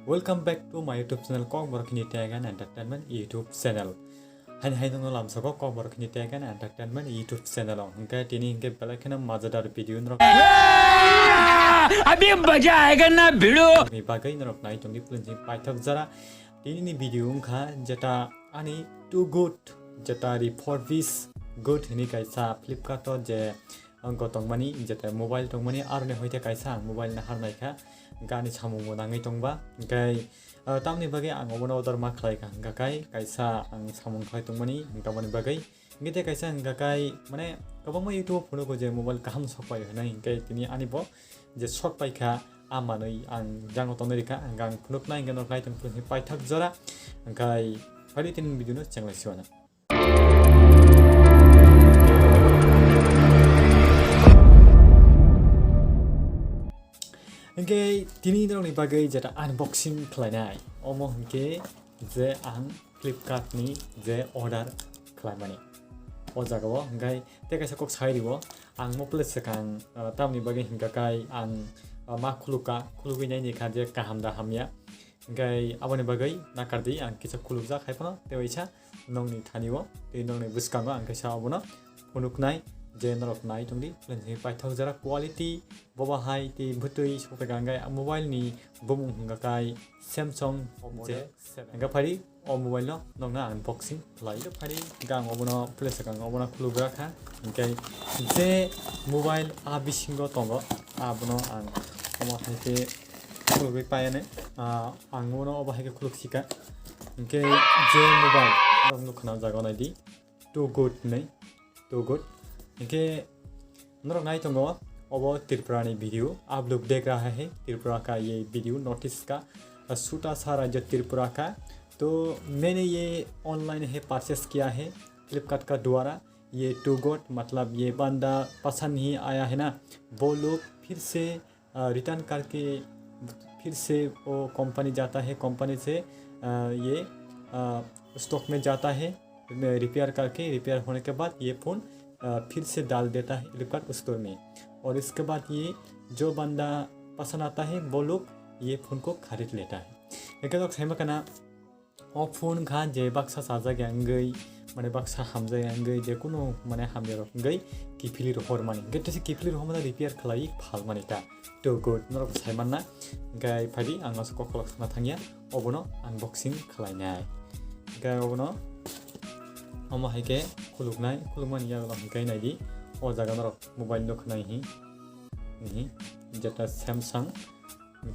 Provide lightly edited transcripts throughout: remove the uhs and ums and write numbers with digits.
Welcome back to my YouTube channel Kong Borokini Tagan Entertainment YouTube channel. Hai nong lam sako Kong Borokini Tagan Entertainment YouTube channel ong. Hingga tini hingga belakang mazadar video nrok. अभी मजा आएगा ना भिड़ो Ni bagai nrok nai tong di pelanjing paitak zara. Tini ni video ongkha jata ani too good jata report vis good ni kaisa Flipkart to je angko tongmani jata mobile tongmani arne hoite kaisa mobile na harnai kha gani samung nangai tongba gai tamni bagai ang obono order ma khlai ka gakai kaisa ang samung khlai tongmani gamani bagai ngite kaisa gakai mane kabang ma YouTube phono ko je mobile kaham sopai hanai gai tini ani bo je short pai kha amanoi ang jango toneri ka ang phunuk nai ganok nai tong phun pai thak jora gai phari tin video no changlai siwana Hingga tini dorong ni bagai jata unboxing kelainai. Omo hingga je ang Flipkart ni je order kelaimani. O jaga wo hingga te kaisa kok sai diwo ang mo plus sekang tam ni bagai hingga kai ang ma khuluka khulugi nai ni kha je kaham da hamya. Hingga aboni bagai nakardi ang kisa khulukja khaipano te waisa nong ni thaniwo te nong ni buskango ang kaisa abono punuknai je norok nai tongdi lensi pai thok jara quality boba hai ti butui sope gangai mobile ni bomung hingga kai Samsung je hingga phari o mobile no nongna unboxing lai do phari gang obono plus gang obono khulugra kha hingga je mobile a bisingo tongo abono ang omo haite khulugi payane ang obono oba haike khuluksika hingga je mobile nong khana jaga nai di too good nei too good इनके नरक नाई तंगो अब त्रिपुरा ने video आप लोग देख रहा है त्रिपुरा का ये वीडियो नोटिस का छोटा सा राज्य त्रिपुरा का तो मैंने ये ऑनलाइन है परचेस किया है फ्लिपकार्ट का द्वारा ये टू गुड मतलब ये बंदा पसंद नहीं आया है ना वो लोग फिर से रिटर्न करके फिर से वो कंपनी जाता है कंपनी से ये स्टॉक में जाता है रिपेयर करके रिपेयर होने के बाद ये फ़ोन फिर से डाल देता है फ्लिपकार्ट स्टोर में और इसके बाद ये जो बंदा पसंद आता है वो लोग ये फ़ोन को खरीद लेता है लेकिन तो सही में कहना और फ़ोन खा जे बक्सा साजा गई माने बक्सा हमजा गई जे कुनो माने हमजा गई किफिली रोहर माने गेट से किफिली रोहर माने रिपेयर खलाई फाल माने ता तो गुड नरक सही मानना गई फादी आंगा से कोकलक सना थांगिया ओबनो अनबॉक्सिंग खलायनाय गई ओबनो हम हाइके खुलुकनाय खुलुकमान या हाइके नायदि ओ जागा नरक मोबाइल नो खनाय hi जेटा सैमसंग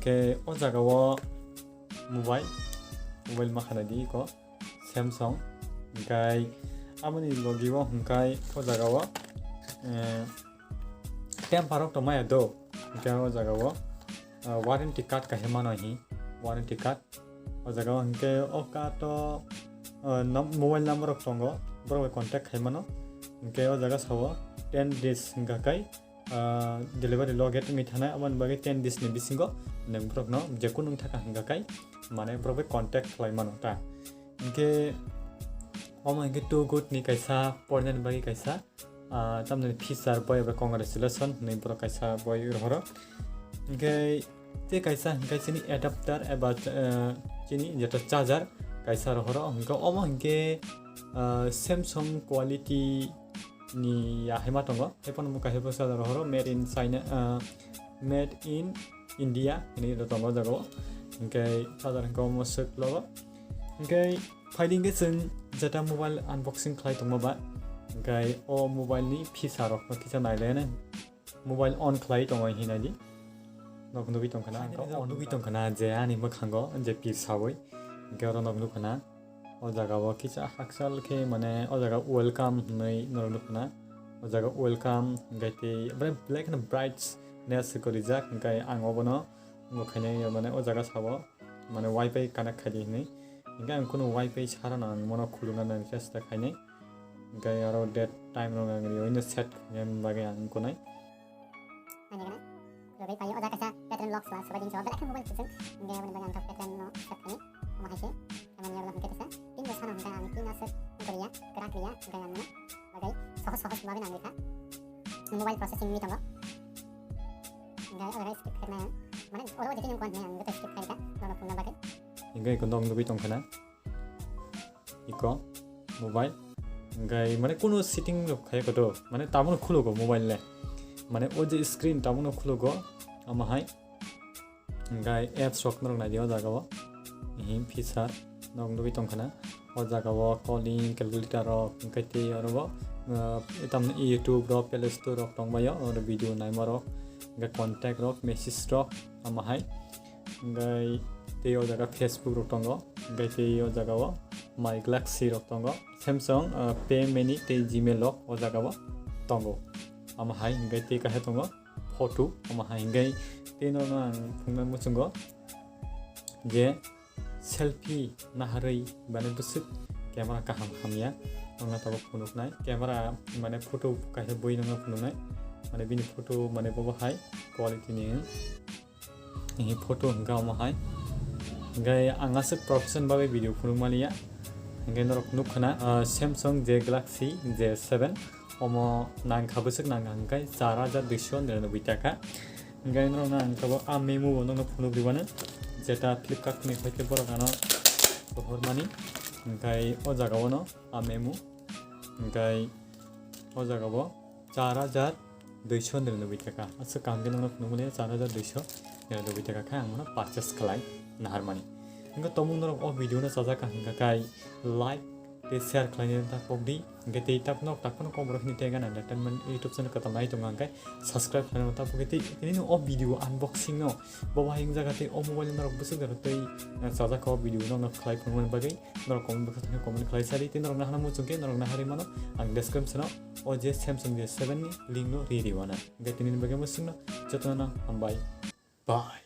के ओ जागा वो मोबाइल मा खनायदि को सैमसंग गाय आमनि लगी वो हंकाय ओ जागा वो टेम्पारक तो माया दो के ओ जागा वो वारंटी कार्ड का हेमानो hi वारंटी कार्ड ओ जागा हंके ओ का तो mobile number of tongo bro contact haimano ke o jaga sawo 10 days hingga kai delivery log get mi thana aban bagi 10 days ni bisingo nang bro no je kunung thaka hingga kai mane bro contact klaimano ta ke omo hingge to good ni kaisa pornen bagi kaisa tamne feature boy ba congratulation nei bro kaisa boy horo ke te kaisa hingga chini adapter eba chini jeta charger kaisa rohoro hingga omo hingge Samsung quality ni ya hematongo hepon muka hepo sa rohoro made in China made in India ini do tongo jago hingge charger hingga omo sek logo hingge finding ge जों jeta mobile unboxing khlai tongma ba hingge o mobile ni feature rok kisa nailene mobile on khlai tongo hinadi nok nubi tongkana on nubi tongkana je ani mokhango je pisawoi Gero nognu kana o jaga wo kicha haksal ke mane o jaga welcome nei nognu kana o jaga welcome gaite black and bright ness kori jak gai ang obono ngokhane mane o jaga sabo mane wifi connect khadi nei ga ang kono wifi chara na mono khuluna na chesta khaine gai aro date time no ngari oine set nem bage ang konai ani kana lobe pai o jaga sa pattern lock sa sabadin job black mobile kitchen gai mane bage ang pattern no set kani mahasya naman niya lang kita sa tingin sa nang kaya tingin sa Korea gerak dia gaya mana bagai sohos bagai nang kita mobile processing ni tangga gaya orang skip karena mana orang jadi yang kuat yang kita skip karena kalau pun bagai hingga iko dong nubi tongkana iko mobile hingga mane kuno setting rok khai ko do mane tamuno khulogo mobile le mane o je screen tamuno khulogo amahai hingga apps rok norok na dio jaga o hi feature dong nubi tongkana o jaga o calling calculator rok hingga te orobo tam YouTube rok Play Store rok tongbayo or video naima rok hingga contact rok message rok amahai hingga te o jaga Facebook rok tongo hingga te o jaga o my Galaxy rok tongo Samsung Pay Many te Gmail rok o jaga o tongo amahai hingga te kahe tongo photo amahai hingga te no ang phungna muchungo je selfie naharei bane busuk camera kaham hamya ongna tabo phunuknai camera mane photo kahe boi nanga phunuknai mane bini photo mane bobo hai quality ni hi photo hingga amahai hingga angase profession babe video phunukmaniya hingga norok nukhana Samsung J Galaxy J7 omo nang khabusuk nang hingga 4299 taka hingga norok nang tabo amemu nang phunukdibana jeta Flipkart ni hoite borokano hormani hingga o jagao no amemu hingga o jagao 4299 taka asa kamge nang phunukmani 4299 taka khai angno purchase khlai naharmani hingga tomung norok o video na sajaka hingga kai like te share khlaini ta pobdi hingga te tapno takno komrok ni tega na entertainment YouTube channel ka tamai tonga kai subscribe khlaino ta pogeti ini o video unboxing no bawa hing jaga te o mobile norok busuk dar te sajaka o video no khlai phungmon bagai norok comment box thane comment khlai sari te norok na hana mu chungke norok na hari mano ang description o je Samsung J7 ni link no ri wana hingga tinin bagai musung no jotona ambai bye